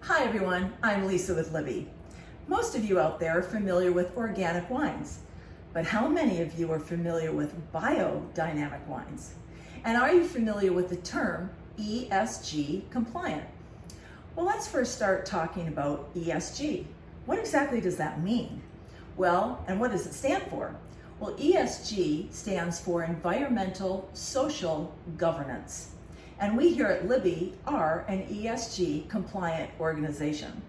Hi everyone, I'm Lisa with Libbey. Most of you out there are familiar with organic wines, but how many of you are familiar with biodynamic wines? And are you familiar with the term ESG compliant? Well, let's first start talking about ESG. What exactly does that mean? Well, and what does it stand for? Well, ESG stands for Environmental Social Governance. And we here at Libbey are an ESG compliant organization.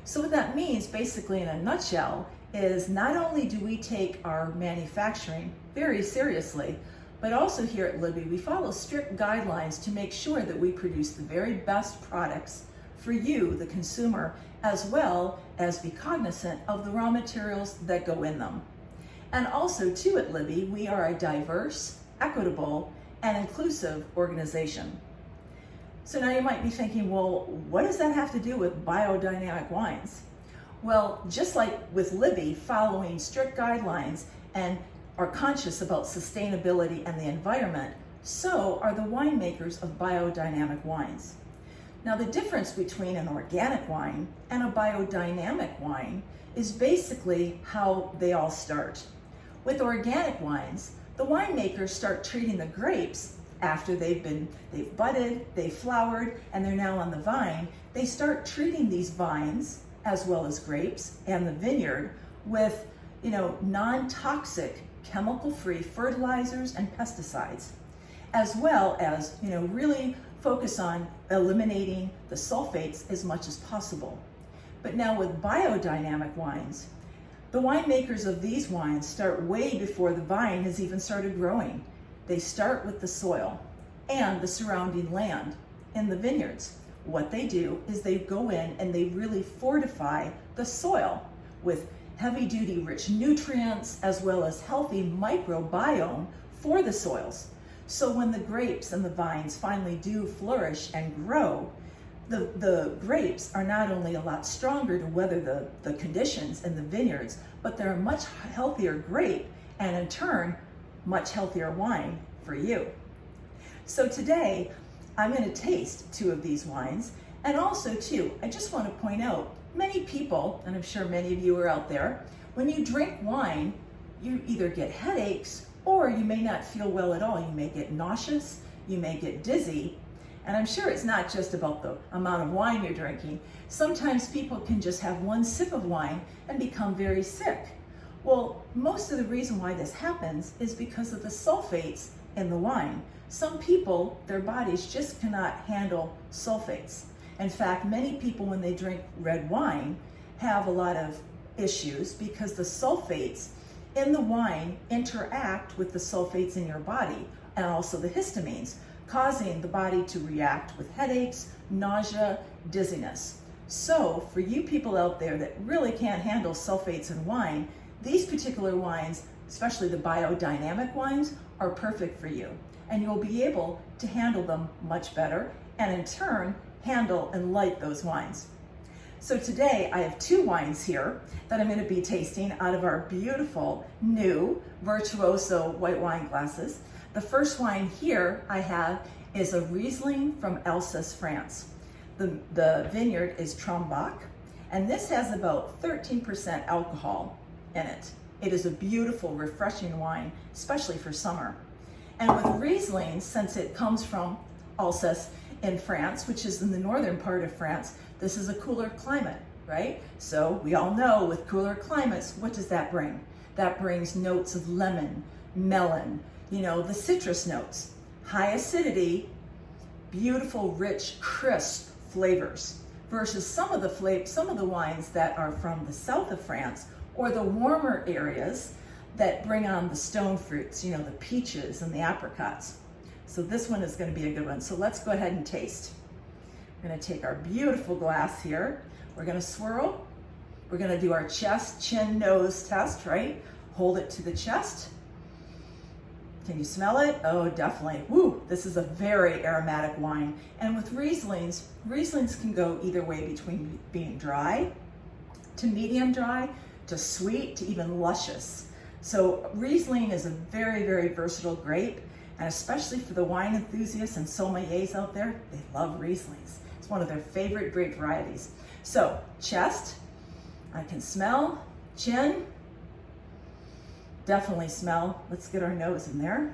So what that means, basically in a nutshell, is not only do we take our manufacturing very seriously, but also here at Libbey, we follow strict guidelines to make sure that we produce the very best products for you, the consumer, as well as be cognizant of the raw materials that go in them. And also too at Libbey, we are a diverse, equitable, and inclusive organization. So now you might be thinking, well, what does that have to do with biodynamic wines? Well, just like with Libbey, following strict guidelines and are conscious about sustainability and the environment, so are the winemakers of biodynamic wines. Now the difference between an organic wine and a biodynamic wine is basically how they all start. With organic wines, the winemakers start treating the grapes after they've budded, they've flowered, and they're now on the vine. They start treating these vines, as well as grapes and the vineyard, with non-toxic, chemical-free fertilizers and pesticides, as well as really focus on eliminating the sulfates as much as possible. But now with biodynamic wines, the winemakers of these wines start way before the vine has even started growing. They start with the soil and the surrounding land in the vineyards. What they do is they go in and they really fortify the soil with heavy-duty rich nutrients as well as healthy microbiome for the soils. So when the grapes and the vines finally do flourish and grow, the grapes are not only a lot stronger to weather the conditions in the vineyards, but they're a much healthier grape and in turn, much healthier wine for you. So today, I'm going to taste two of these wines. And also too, I just want to point out, many people, and I'm sure many of you are out there, when you drink wine, you either get headaches or you may not feel well at all. You may get nauseous, you may get dizzy. And I'm sure it's not just about the amount of wine you're drinking. Sometimes people can just have one sip of wine and become very sick. Well, most of the reason why this happens is because of the sulfates in the wine. Some people, their bodies just cannot handle sulfates. In fact, many people when they drink red wine have a lot of issues because the sulfates in the wine interact with the sulfates in your body and also the histamines, causing the body to react with headaches, nausea, dizziness. So for you people out there that really can't handle sulfates in wine, these particular wines, especially the biodynamic wines, are perfect for you. And you'll be able to handle them much better and in turn, handle and like those wines. So today I have two wines here that I'm going to be tasting out of our beautiful new Virtuoso white wine glasses. The first wine here I have is a Riesling from Alsace, France. The vineyard is Trombach, and this has about 13% alcohol in it. It is a beautiful, refreshing wine, especially for summer. And with Riesling, since it comes from Alsace in France, which is in the northern part of France, this is a cooler climate, right? So we all know with cooler climates, what does that bring? That brings notes of lemon, melon, the citrus notes, high acidity, beautiful, rich, crisp flavors, versus some of the wines that are from the south of France or the warmer areas that bring on the stone fruits, the peaches and the apricots. So this one is going to be a good one. So let's go ahead and taste. We're going to take our beautiful glass here. We're going to swirl. We're going to do our chest, chin, nose test, right? Hold it to the chest. Can you smell it? Oh, definitely. Woo, this is a very aromatic wine. And with Rieslings can go either way between being dry to medium dry to sweet to even luscious. So Riesling is a very, very versatile grape, and especially for the wine enthusiasts and sommeliers out there, they love Rieslings. one of their favorite grape varieties. So chest, I can smell. Chin, definitely smell. Let's get our nose in there.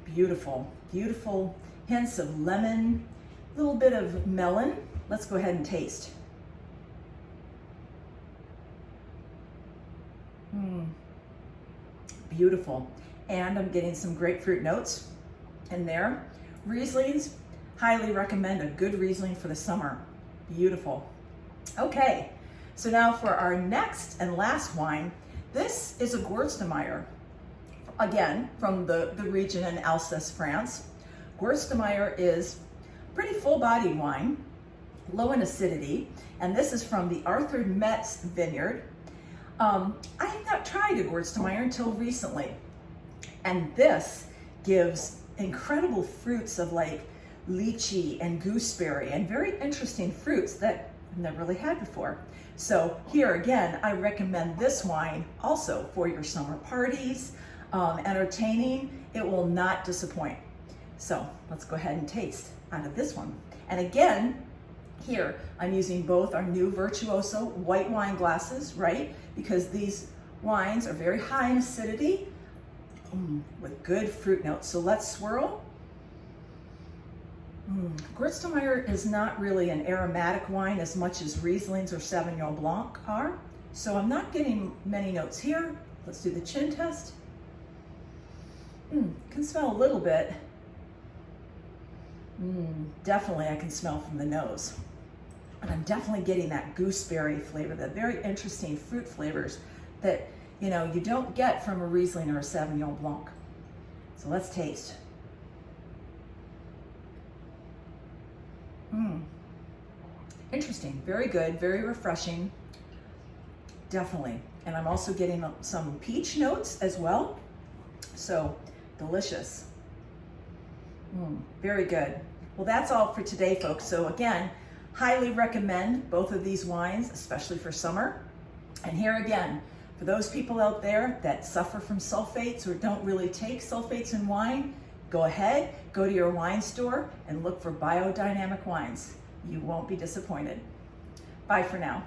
Beautiful, beautiful hints of lemon, a little bit of melon. Let's go ahead and taste. Beautiful. And I'm getting some grapefruit notes in there. Rieslings, highly recommend a good Riesling for the summer. Beautiful. Okay, so now for our next and last wine, this is a Gewürztraminer. Again, from the region in Alsace, France. Gewürztraminer is pretty full-bodied wine, low in acidity, and this is from the Arthur Metz vineyard. I have not tried a Gewürztraminer until recently, and this gives incredible fruits of like lychee and gooseberry and very interesting fruits that I've never really had before. So here again, I recommend this wine also for your summer parties, entertaining. It will not disappoint. So let's go ahead and taste out of this one. And again, here I'm using both our new Virtuoso white wine glasses, right? Because these wines are very high in acidity with good fruit notes. So let's swirl. Gewürztraminer is not really an aromatic wine as much as Rieslings or Sauvignon Blanc are. So I'm not getting many notes here. Let's do the chin test. Can smell a little bit. Definitely I can smell from the nose. And I'm definitely getting that gooseberry flavor, that very interesting fruit flavors that, you know, you don't get from a Riesling or a Sauvignon Blanc. So let's taste. Interesting, very good, very refreshing, definitely. And I'm also getting some peach notes as well. So delicious. Very good. Well, that's all for today, folks. So again, highly recommend both of these wines, especially for summer. And here again, for those people out there that suffer from sulfates or don't really take sulfates in wine, go ahead, go to your wine store and look for biodynamic wines. You won't be disappointed. Bye for now.